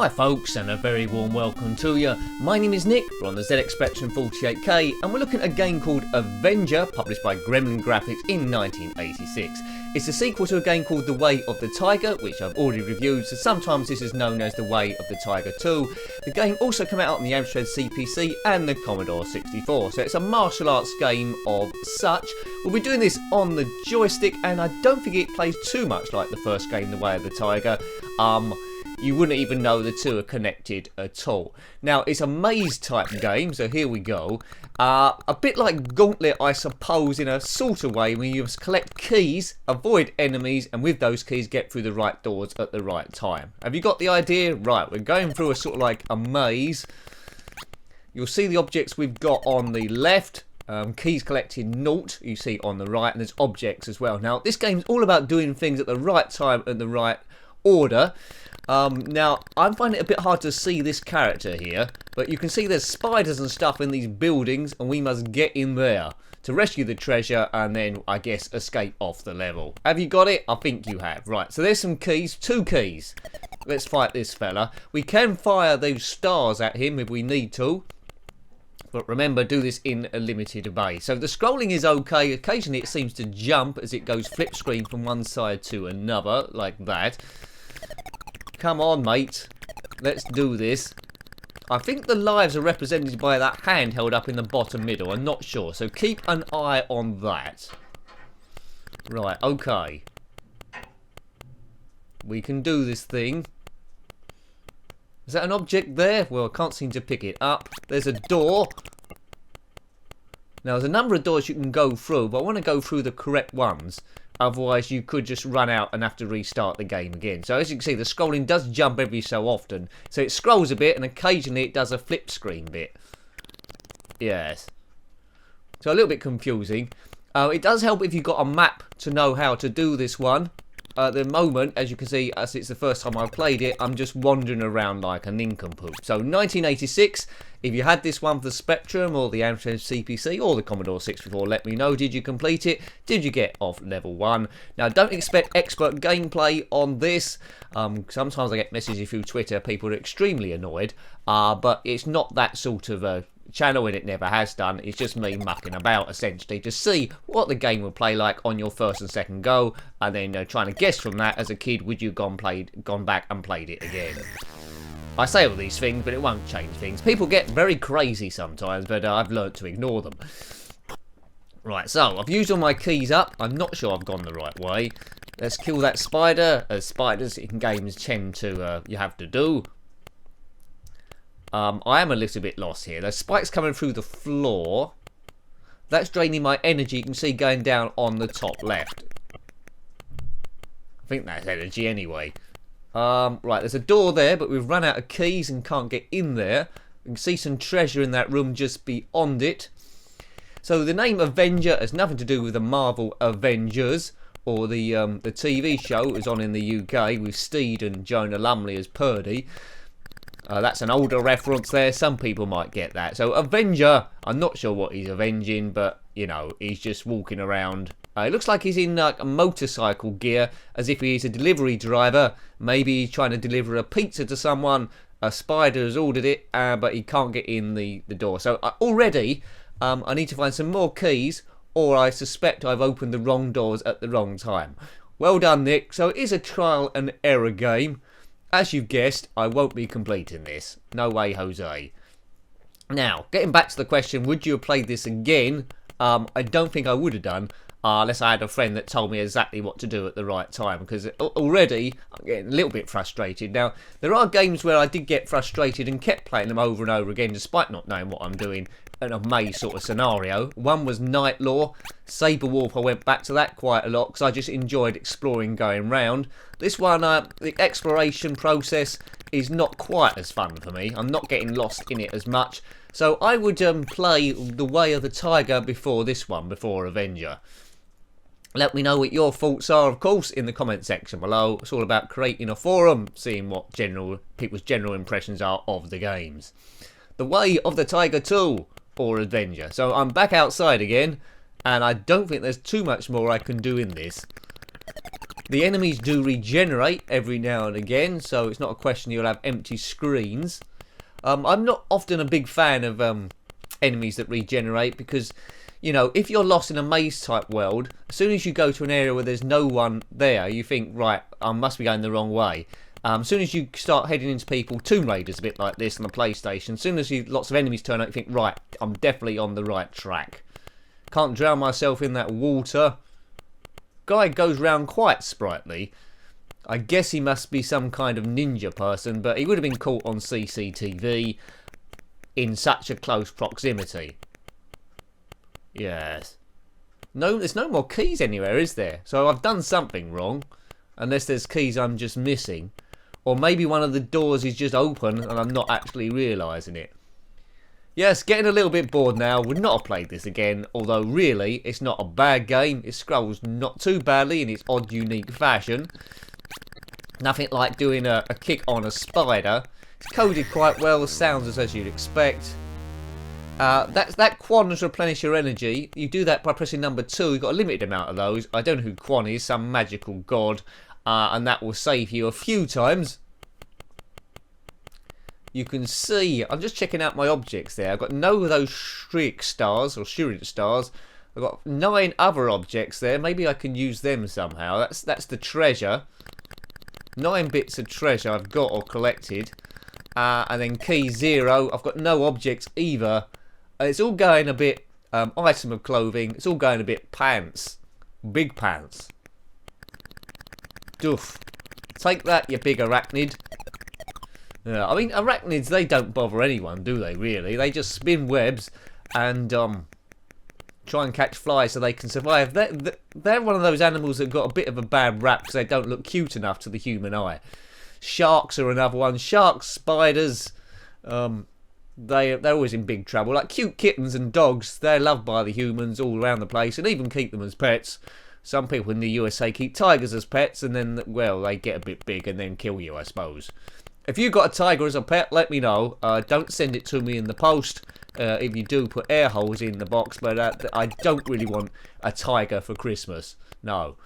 Hi folks, and a very warm welcome to you. My name is Nick, we're on the zxspectrum 48K, and we're looking at a game called Avenger, published by Gremlin Graphics in 1986. It's a sequel to a game called The Way of the Tiger, which I've already reviewed, so sometimes this is known as The Way of the Tiger 2. The game also came out on the Amstrad CPC and the Commodore 64, so it's a martial arts game of such. We'll be doing this on the joystick, and I don't think it plays too much like the first game, The Way of the Tiger. You wouldn't even know the two are connected at all. Now, it's a maze type game, so here we go. A bit like Gauntlet, I suppose, in a sort of way, where you must collect keys, avoid enemies, and with those keys get through the right doors at the right time. Have you got the idea? Right, we're going through a sort of like a maze. You'll see the objects we've got on the left. Keys collected 0, you see on the right, and there's objects as well. Now, this game's all about doing things at the right time and the right order. Now, I'm finding it a bit hard to see this character here, but you can see there's spiders and stuff in these buildings, and we must get in there to rescue the treasure and then, I guess, escape off the level. Have you got it? I think you have. Right, so there's some keys, 2 keys. Let's fight this fella. We can fire those stars at him if we need to, but remember, do this in a limited way. So the scrolling is okay. Occasionally it seems to jump as it goes flip screen from one side to another, like that. Come on, mate. Let's do this. I think the lives are represented by that hand held up in the bottom middle. I'm not sure. So keep an eye on that. Right, okay. We can do this thing. Is that an object there? Well, I can't seem to pick it up. There's a door. Now, there's a number of doors you can go through, but I want to go through the correct ones. Otherwise, you could just run out and have to restart the game again. So as you can see, the scrolling does jump every so often. So it scrolls a bit, and occasionally it does a flip screen bit. Yes. So a little bit confusing. It does help if you've got a map to know how to do this one. At the moment, as you can see, as it's the first time I've played it, I'm just wandering around like a nincompoop. So 1986, if you had this one for the Spectrum or the Amstrad CPC or the Commodore 64, let me know. Did you complete it? Did you get off level 1? Now, don't expect expert gameplay on this. Sometimes I get messages through Twitter, people are extremely annoyed, but it's not that sort of channel, and it never has done. It's just me mucking about essentially to see what the game will play like on your first and second go, and then trying to guess from that, as a kid, would you gone back and played it again. I say all these things, but it won't change things. People get very crazy sometimes, but I've learnt to ignore them. Right, so I've used all my keys up. I'm not sure I've gone the right way. Let's kill that spider, as spiders in games tend to you have to do. I am a little bit lost here. There's spikes coming through the floor. That's draining my energy. You can see going down on the top left. I think that's energy anyway. Right, there's a door there, but we've run out of keys and can't get in there. You can see some treasure in that room just beyond it. So the name Avenger has nothing to do with the Marvel Avengers, or the TV show. It was on in the UK with Steed and Jonah Lumley as Purdy. That's an older reference there. Some people might get that. So Avenger, I'm not sure what he's avenging, but, you know, he's just walking around. It looks like he's in like a motorcycle gear, as if he's a delivery driver. Maybe he's trying to deliver a pizza to someone. A spider has ordered it, but he can't get in the door. So already, I need to find some more keys, or I suspect I've opened the wrong doors at the wrong time. Well done, Nick. So it is a trial and error game. As you've guessed, I won't be completing this. No way, Jose. Now, getting back to the question, would you have played this again? I don't think I would have done, unless I had a friend that told me exactly what to do at the right time, because already I'm getting a little bit frustrated. Now, there are games where I did get frustrated and kept playing them over and over again, despite not knowing what I'm doing in a maze sort of scenario. One was Night Law. Saber Wolf, I went back to that quite a lot because I just enjoyed exploring, going round. This one, the exploration process is not quite as fun for me. I'm not getting lost in it as much. So I would play The Way of the Tiger before this one, before Avenger. Let me know what your thoughts are, of course, in the comment section below. It's all about creating a forum, seeing what people's general impressions are of the games. The Way of the Tiger 2, or Avenger. So I'm back outside again, and I don't think there's too much more I can do in this. The enemies do regenerate every now and again, so it's not a question you'll have empty screens. I'm not often a big fan of enemies that regenerate because, you know, if you're lost in a maze type world, as soon as you go to an area where there's no one there, you think, right, I must be going the wrong way. As soon as you start heading into people, Tomb Raider's a bit like this on the PlayStation. As soon as lots of enemies turn up, you think, right, I'm definitely on the right track. Can't drown myself in that water. Guy goes round quite sprightly. I guess he must be some kind of ninja person, but he would have been caught on CCTV in such a close proximity. Yes. No, there's no more keys anywhere, is there? So I've done something wrong. Unless there's keys I'm just missing. Or maybe one of the doors is just open and I'm not actually realising it. Yes, getting a little bit bored now. Would not have played this again. Although really, it's not a bad game. It scrolls not too badly in its odd, unique fashion. Nothing like doing a kick on a spider. It's coded quite well. The sounds as you'd expect. That Quan's replenish your energy. You do that by pressing number 2. You've got a limited amount of those. I don't know who Quan is. Some magical god. And that will save you a few times. You can see, I'm just checking out my objects there. I've got no of those shriek stars or shuriken stars. I've got 9 other objects there. Maybe I can use them somehow. That's the treasure. 9 bits of treasure I've got or collected. And then key 0. I've got no objects either. It's all going a bit item of clothing. It's all going a bit pants. Big pants. Doof. Take that, you big arachnid. Yeah, I mean, arachnids, they don't bother anyone, do they, really? They just spin webs and try and catch flies so they can survive. They're one of those animals that got a bit of a bad rap because they don't look cute enough to the human eye. Sharks are another one. Sharks, spiders, they're always in big trouble. Like cute kittens and dogs, they're loved by the humans all around the place and even keep them as pets. Some people in the USA keep tigers as pets and then, well, they get a bit big and then kill you, I suppose. If you've got a tiger as a pet, let me know. Don't send it to me in the post. If you do, put air holes in the box. But I don't really want a tiger for Christmas. No.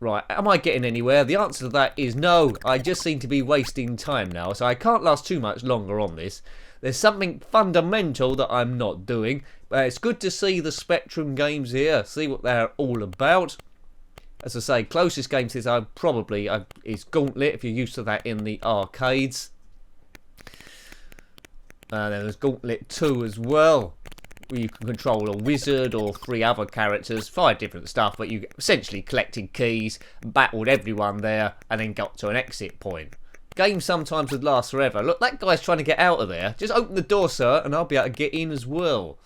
Right, am I getting anywhere? The answer to that is no. I just seem to be wasting time now. So I can't last too much longer on this. There's something fundamental that I'm not doing. It's good to see the Spectrum games here. See what they're all about. As I say, closest game to this is Gauntlet, if you're used to that in the arcades. And then there's Gauntlet 2 as well, where you can control a wizard or 3 other characters, 5 different stuff, but you essentially collected keys, battled everyone there, and then got to an exit point. Games sometimes would last forever. Look, that guy's trying to get out of there. Just open the door, sir, and I'll be able to get in as well.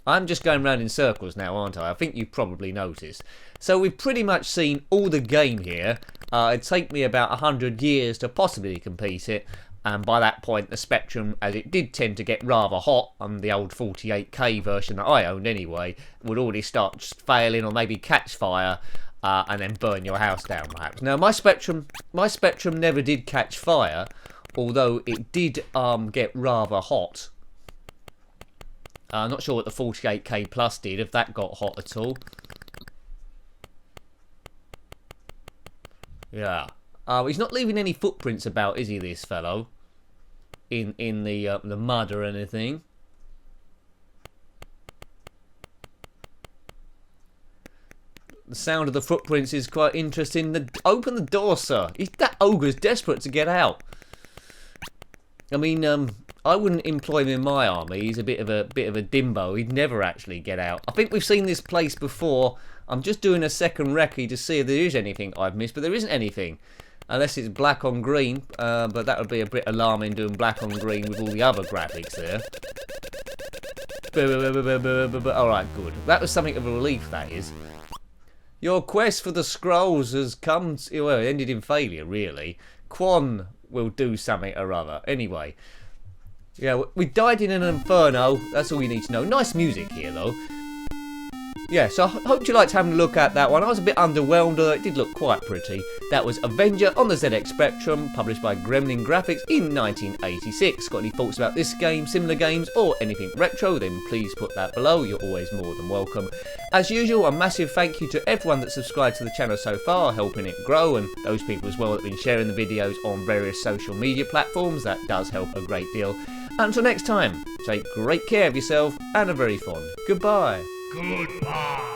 I'm just going round in circles now, aren't I? I think you've probably noticed. So we've pretty much seen all the game here. It'd take me about 100 years to possibly complete it. And by that point, the Spectrum, as it did tend to get rather hot on the old 48K version that I owned anyway, would already start failing or maybe catch fire and then burn your house down perhaps. Now my Spectrum never did catch fire, although it did get rather hot. I'm not sure what the 48K Plus did, if that got hot at all. Yeah. He's not leaving any footprints about, is he, this fellow? In the mud or anything. The sound of the footprints is quite interesting. Open the door, sir. That ogre's desperate to get out. I mean, I wouldn't employ him in my army. He's a bit of a dimbo. He'd never actually get out. I think we've seen this place before. I'm just doing a second recce to see if there is anything I've missed, but there isn't anything. Unless it's black on green, but that would be a bit alarming doing black on green with all the other graphics there. Alright, good. That was something of a relief, that is. Your quest for the scrolls has come to, well, it ended in failure, really. Quan will do something or other. Anyway. Yeah, we died in an inferno. That's all you need to know. Nice music here, though. Yeah, so I hope you liked having a look at that one. I was a bit underwhelmed, although it did look quite pretty. That was Avenger on the ZX Spectrum, published by Gremlin Graphics in 1986. Got any thoughts about this game, similar games, or anything retro, then please put that below. You're always more than welcome. As usual, a massive thank you to everyone that's subscribed to the channel so far, helping it grow, and those people as well that have been sharing the videos on various social media platforms. That does help a great deal. Until next time, take great care of yourself and a very fond goodbye. Goodbye.